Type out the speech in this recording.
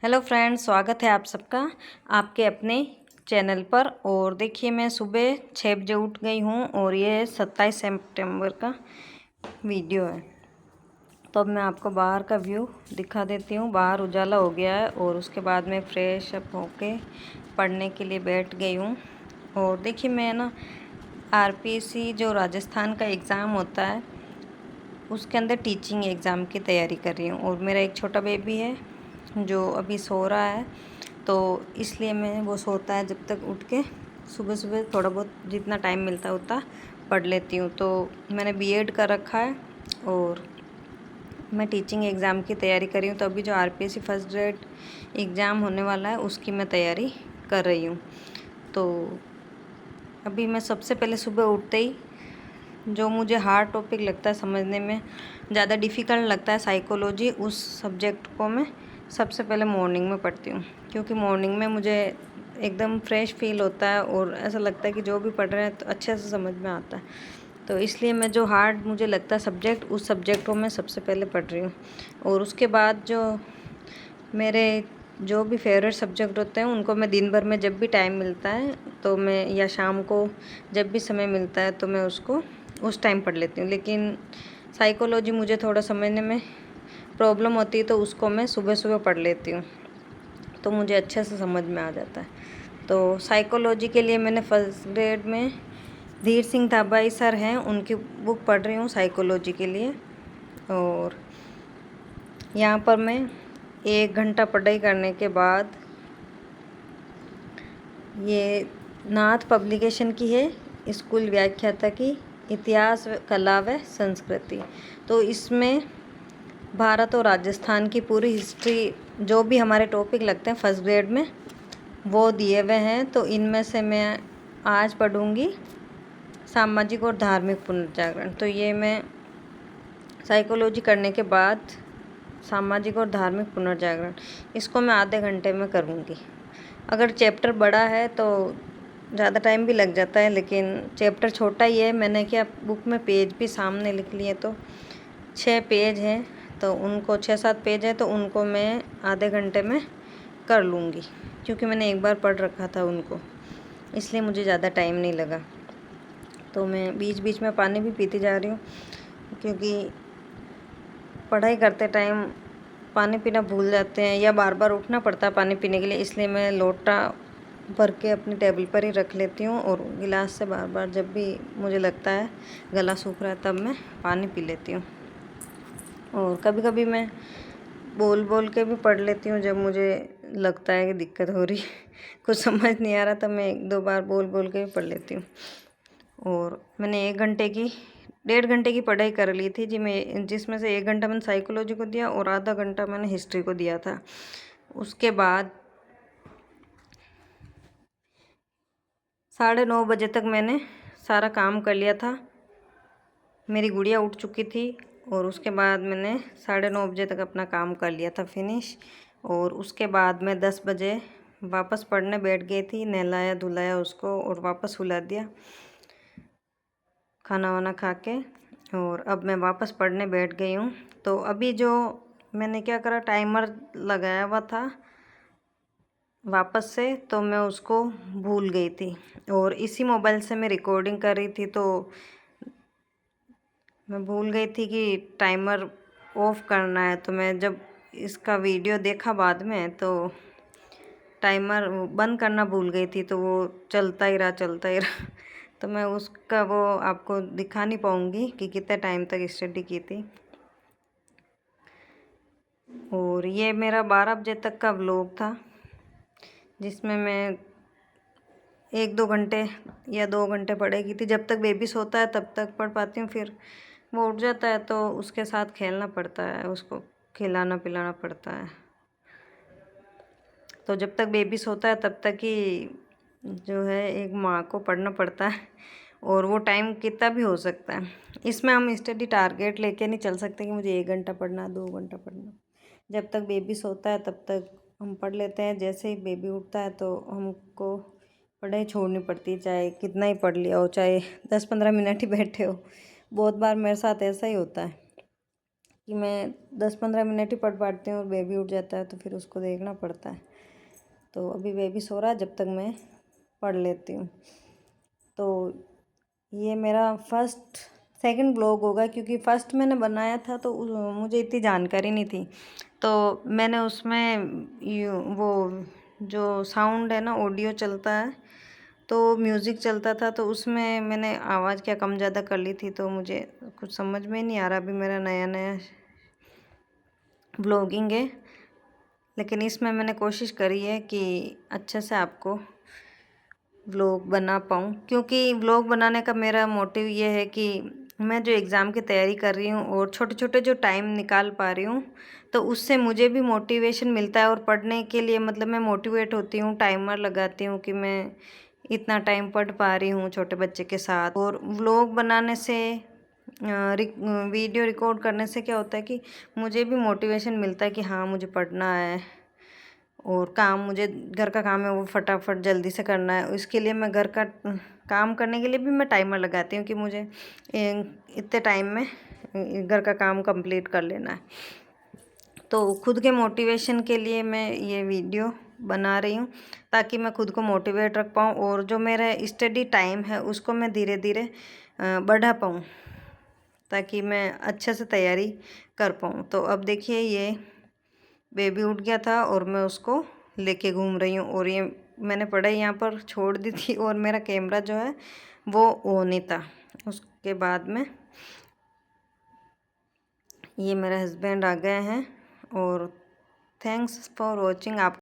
Hello friends, स्वागत है आप सबका आपके अपने चैनल पर। और देखिए, मैं सुबह 6 बजे उठ गई हूँ और ये 27 सितंबर का वीडियो है। तो अब मैं आपको बाहर का व्यू दिखा देती हूँ। बाहर उजाला हो गया है और उसके बाद मैं फ्रेश अप होके पढ़ने के लिए बैठ गई हूँ। और देखिए, मैं ना आरपीएससी जो राजस्थान का एग्ज़ाम होता है उसके अंदर टीचिंग एग्ज़ाम की तैयारी कर रही हूँ। और मेरा एक छोटा बेबी है जो अभी सो रहा है, तो इसलिए मैं वो सोता है जब तक उठ के सुबह सुबह थोड़ा बहुत जितना टाइम मिलता है उतना पढ़ लेती हूँ। तो मैंने बीएड कर रखा है और मैं टीचिंग एग्ज़ाम की तैयारी कर रही हूँ। तो अभी जो आरपीएससी फर्स्ट ग्रेड एग्ज़ाम होने वाला है उसकी मैं तैयारी कर रही हूँ। तो अभी मैं सबसे पहले सुबह उठते ही जो मुझे हार्ड टॉपिक लगता है समझने में, ज़्यादा डिफ़िकल्ट लगता है साइकोलॉजी, उस सब्जेक्ट को मैं सबसे पहले मॉर्निंग में पढ़ती हूँ। क्योंकि मॉर्निंग में मुझे एकदम फ्रेश फील होता है और ऐसा लगता है कि जो भी पढ़ रहे हैं तो अच्छे से समझ में आता है। तो इसलिए मैं जो हार्ड मुझे लगता है सब्जेक्ट, उस सब्जेक्ट को मैं सबसे पहले पढ़ रही हूँ। और उसके बाद जो मेरे जो भी फेवरेट सब्जेक्ट होते हैं उनको मैं दिन भर में जब भी टाइम मिलता है तो मैं, या शाम को जब भी समय मिलता है तो मैं उसको उस टाइम पढ़ लेती हूँ। लेकिन साइकोलॉजी मुझे थोड़ा समझने में प्रॉब्लम होती है तो उसको मैं सुबह सुबह पढ़ लेती हूँ, तो मुझे अच्छे से समझ में आ जाता है। तो साइकोलॉजी के लिए मैंने फर्स्ट ग्रेड में धीर सिंह थाबाई सर हैं, उनकी बुक पढ़ रही हूँ साइकोलॉजी के लिए। और यहाँ पर मैं 1 घंटा पढ़ाई करने के बाद, ये नाथ पब्लिकेशन की है, स्कूल व्याख्याता की इतिहास कला व संस्कृति। तो इसमें भारत और राजस्थान की पूरी हिस्ट्री, जो भी हमारे टॉपिक लगते हैं फर्स्ट ग्रेड में, वो दिए हुए हैं। तो इनमें से मैं आज पढ़ूंगी सामाजिक और धार्मिक पुनर्जागरण। तो ये मैं साइकोलॉजी करने के बाद सामाजिक और धार्मिक पुनर्जागरण, इसको मैं आधे घंटे में करूँगी। अगर चैप्टर बड़ा है तो ज़्यादा टाइम भी लग जाता है, लेकिन चैप्टर छोटा ही है। मैंने क्या बुक में पेज भी सामने लिख लिए, तो 6 पेज हैं, तो उनको 6-7 पेज हैं तो उनको मैं आधे घंटे में कर लूँगी। क्योंकि मैंने एक बार पढ़ रखा था उनको, इसलिए मुझे ज़्यादा टाइम नहीं लगा। तो मैं बीच बीच में पानी भी पीती जा रही हूँ, क्योंकि पढ़ाई करते टाइम पानी पीना भूल जाते हैं या बार बार उठना पड़ता है पानी पीने के लिए। इसलिए मैं लोटा भर के अपनी टेबल पर ही रख लेती हूँ और गिलास से बार बार जब भी मुझे लगता है गला सूख रहा है तब मैं पानी पी लेती हूँ। और कभी कभी मैं बोल बोल के भी पढ़ लेती हूँ जब मुझे लगता है कि दिक्कत हो रही कुछ समझ नहीं आ रहा, तब मैं 1-2 बार बोल बोल के भी पढ़ लेती हूँ। और मैंने 1-1.5 घंटे की पढ़ाई कर ली थी जी, मैं जिसमें से 1 घंटा मैंने साइकोलॉजी को दिया और आधा घंटा मैंने हिस्ट्री को दिया था। उसके बाद 9:30 बजे तक मैंने सारा काम कर लिया था। मेरी गुड़िया उठ चुकी थी और उसके बाद मैंने 9:30 बजे तक अपना काम कर लिया था फिनिश। और उसके बाद मैं 10 बजे वापस पढ़ने बैठ गई थी, नहलाया धुलाया उसको और वापस सुला दिया खाना वाना खा के। और अब मैं वापस पढ़ने बैठ गई हूँ। तो अभी जो मैंने क्या करा, टाइमर लगाया हुआ था वापस से, तो मैं उसको भूल गई थी। और इसी मोबाइल से मैं रिकॉर्डिंग कर रही थी, तो मैं भूल गई थी कि टाइमर ऑफ करना है। तो मैं जब इसका वीडियो देखा बाद में, तो टाइमर बंद करना भूल गई थी, तो वो चलता ही रहा तो मैं उसका वो आपको दिखा नहीं पाऊँगी कि कितने टाइम तक स्टडी की थी। और ये मेरा 12 बजे तक का व्लॉग था, जिसमें मैं 1-2 घंटे या 2 घंटे पढ़ाई की थी। जब तक बेबी सोता है तब तक पढ़ पाती हूँ, फिर वो उठ जाता है तो उसके साथ खेलना पड़ता है, उसको खिलाना पिलाना पड़ता है। तो जब तक बेबी सोता है तब तक ही जो है एक माँ को पढ़ना पड़ता है, और वो टाइम कितना भी हो सकता है। इसमें हम स्टडी टारगेट लेके नहीं चल सकते कि मुझे 1 घंटा पढ़ना, 2 घंटा पढ़ना। जब तक बेबी सोता है तब तक हम पढ़ लेते हैं। जैसे ही बेबी उठता है तो हमको पढ़ाई छोड़नी पड़ती है, चाहे कितना ही पढ़ लिया हो, चाहे 10-15 मिनट ही बैठे हो। बहुत बार मेरे साथ ऐसा ही होता है। कि मैं 10-15 मिनट ही पढ़ पाती हूँ और बेबी उठ जाता है तो फिर उसको देखना पड़ता है। तो अभी बेबी सो रहा है, जब तक मैं पढ़ लेती हूँ। तो ये मेरा सेकंड ब्लॉग होगा, क्योंकि फर्स्ट मैंने बनाया था तो मुझे इतनी जानकारी नहीं थी। तो मैंने उसमें वो जो साउंड है ना, ऑडियो चलता है तो म्यूज़िक चलता था, तो उसमें मैंने आवाज़ क्या कम ज़्यादा कर ली थी, तो मुझे कुछ समझ में नहीं आ रहा। अभी मेरा नया नया ब्लॉगिंग है, लेकिन इसमें मैंने कोशिश करी है कि अच्छे से आपको व्लॉग बना पाऊँ, क्योंकि व्लॉग बनाने का मेरा मोटिव ये है कि मैं जो एग्ज़ाम की तैयारी कर रही हूँ और छोटे छोटे जो टाइम निकाल पा रही हूँ, तो उससे मुझे भी मोटिवेशन मिलता है और पढ़ने के लिए मतलब मैं मोटिवेट होती हूँ। टाइमर लगाती हूँ कि मैं इतना टाइम पढ़ पा रही हूँ छोटे बच्चे के साथ। और व्लॉग बनाने से वीडियो रिकॉर्ड करने से क्या होता है कि मुझे भी मोटिवेशन मिलता है कि हाँ मुझे पढ़ना है, और काम मुझे घर का काम है वो फटाफट जल्दी से करना है। इसके लिए मैं घर का काम करने के लिए भी मैं टाइमर लगाती हूँ कि मुझे इतने टाइम में घर का काम कंप्लीट कर लेना है। तो खुद के मोटिवेशन के लिए मैं ये वीडियो बना रही हूँ, ताकि मैं खुद को मोटिवेट रख पाऊँ और जो मेरा स्टडी टाइम है उसको मैं धीरे धीरे बढ़ा पाऊँ, ताकि मैं अच्छे से तैयारी कर पाऊँ। तो अब देखिए, ये बेबी उठ गया था और मैं उसको लेके घूम रही हूँ, और ये मैंने पढ़ाई यहाँ पर छोड़ दी थी और मेरा कैमरा जो है वो ऑन ही था। उसके बाद में ये मेरे हस्बैंड आ गए हैं। और थैंक्स फॉर वॉचिंग। आप